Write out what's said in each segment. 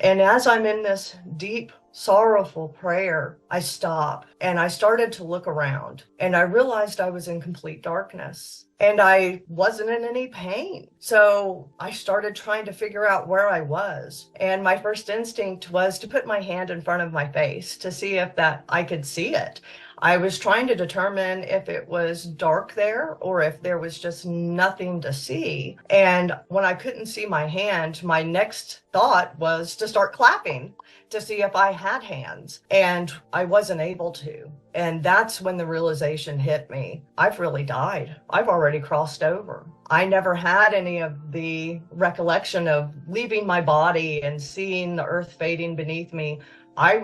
And as I'm in this deep, sorrowful prayer, I stop and I started to look around and I realized I was in complete darkness and I wasn't in any pain. So I started trying to figure out where I was. And my first instinct was to put my hand in front of my face to see if that I could see it. I was trying to determine if it was dark there or if there was just nothing to see. And when I couldn't see my hand, my next thought was to start clapping to see if I had hands. And I wasn't able to. And that's when the realization hit me. I've really died. I've already crossed over. I never had any of the recollection of leaving my body and seeing the earth fading beneath me. I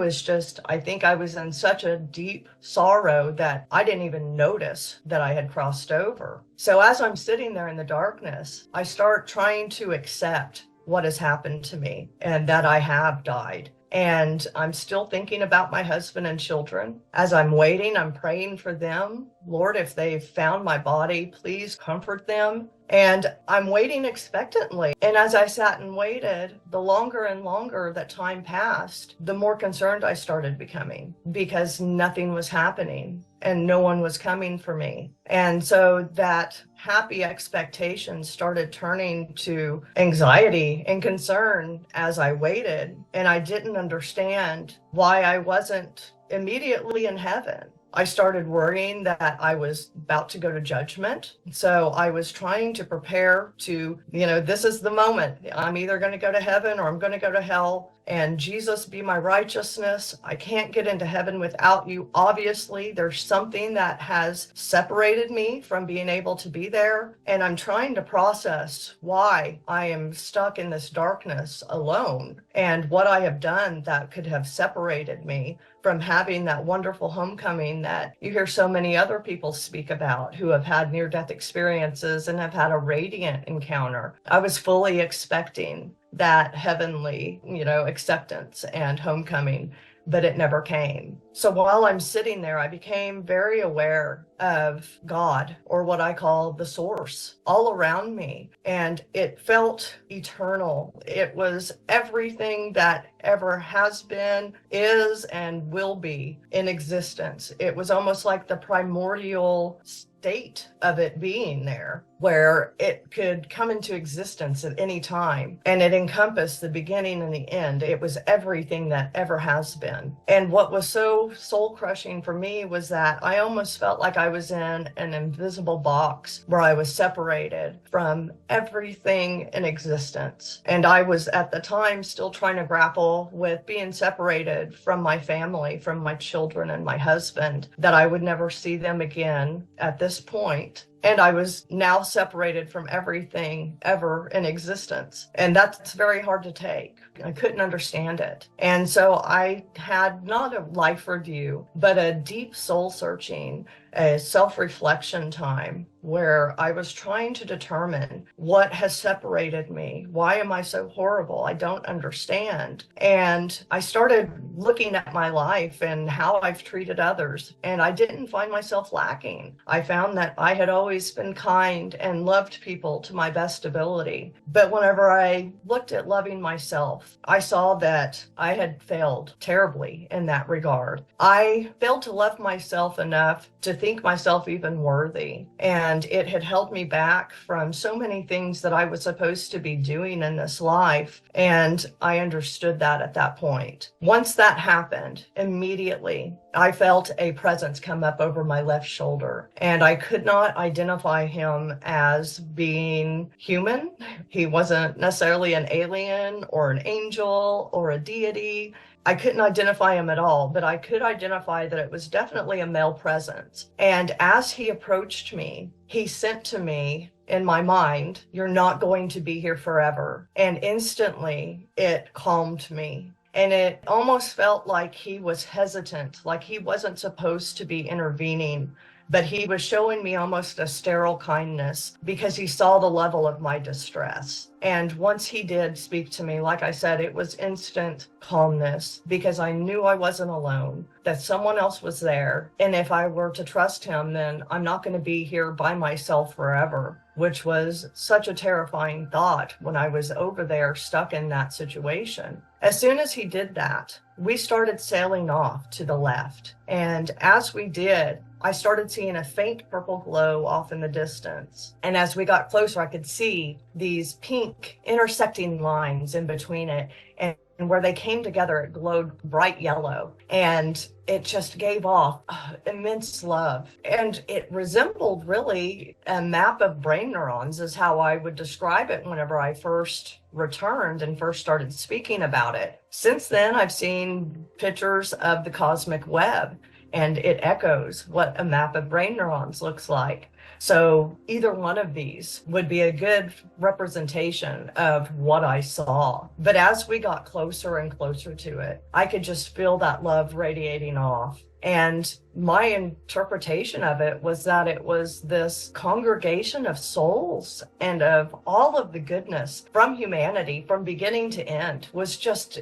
think I was in such a deep sorrow that I didn't even notice that I had crossed over. So as I'm sitting there in the darkness, I start trying to accept what has happened to me and that I have died. And I'm still thinking about my husband and children. As I'm waiting, I'm praying for them. Lord, if they've found my body, please comfort them. And I'm waiting expectantly. And as I sat and waited, the longer and longer that time passed, the more concerned I started becoming because nothing was happening and no one was coming for me. And so that happy expectation started turning to anxiety and concern as I waited. And I didn't understand why I wasn't immediately in heaven. I started worrying that I was about to go to judgment. So I was trying to prepare to, this is the moment. I'm either going to go to heaven or I'm going to go to hell. And Jesus be my righteousness. I can't get into heaven without you. Obviously, there's something that has separated me from being able to be there. And I'm trying to process why I am stuck in this darkness alone and what I have done that could have separated me from having that wonderful homecoming that you hear so many other people speak about who have had near-death experiences and have had a radiant encounter. I was fully expecting that heavenly, acceptance and homecoming, but it never came. So while I'm sitting there, I became very aware of God, or what I call the source, all around me. And it felt eternal. It was everything that ever has been, is, and will be in existence. It was almost like the primordial state of it being there, where it could come into existence at any time. And it encompassed the beginning and the end. It was everything that ever has been. And what was so soul crushing for me was that I almost felt like I was in an invisible box where I was separated from everything in existence. And I was at the time still trying to grapple with being separated from my family, from my children and my husband, that I would never see them again at this point. And I was now separated from everything ever in existence. And that's very hard to take. I couldn't understand it. And so I had not a life review, but a deep soul searching, a self-reflection time where I was trying to determine what has separated me. Why am I so horrible? I don't understand. And I started looking at my life and how I've treated others, and I didn't find myself lacking. I found that I had always been kind and loved people to my best ability. But whenever I looked at loving myself, I saw that I had failed terribly in that regard. I failed to love myself enough to think myself even worthy. And it had held me back from so many things that I was supposed to be doing in this life. And I understood that at that point. Once that happened, immediately I felt a presence come up over my left shoulder, and I could not identify him as being human. He wasn't necessarily an alien or an angel or a deity. I couldn't identify him at all, but I could identify that it was definitely a male presence. And as he approached me, he sent to me in my mind, "You're not going to be here forever." And instantly it calmed me. And it almost felt like he was hesitant, like he wasn't supposed to be intervening but he was showing me almost a sterile kindness because he saw the level of my distress. And once he did speak to me, like I said, it was instant calmness because I knew I wasn't alone, that someone else was there. And if I were to trust him, then I'm not going to be here by myself forever, which was such a terrifying thought when I was over there stuck in that situation. As soon as he did that, we started sailing off to the left. And as we did, I started seeing a faint purple glow off in the distance. And as we got closer, I could see these pink intersecting lines in between it. And where they came together, it glowed bright yellow. And it just gave off immense love. And it resembled really a map of brain neurons is how I would describe it whenever I first returned and first started speaking about it. Since then, I've seen pictures of the cosmic web, and it echoes what a map of brain neurons looks like. So either one of these would be a good representation of what I saw. But as we got closer and closer to it, I could just feel that love radiating off. And my interpretation of it was that it was this congregation of souls and of all of the goodness from humanity from beginning to end was just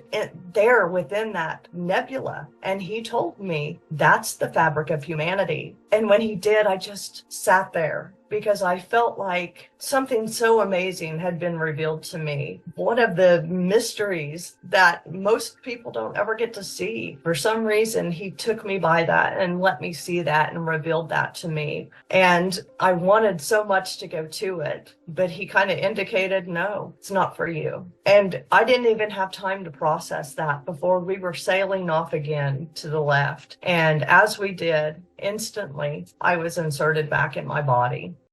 there within that nebula. And he told me that's the fabric of humanity. And when he did, I just sat there because I felt like something so amazing had been revealed to me. One of the mysteries that most people don't ever get to see. For some reason, he took me by that and let me see that and revealed that to me. And I wanted so much to go to it, but he kind of indicated, no, it's not for you. And I didn't even have time to process that before we were sailing off again to the left. And as we did, instantly, I was inserted back in my body.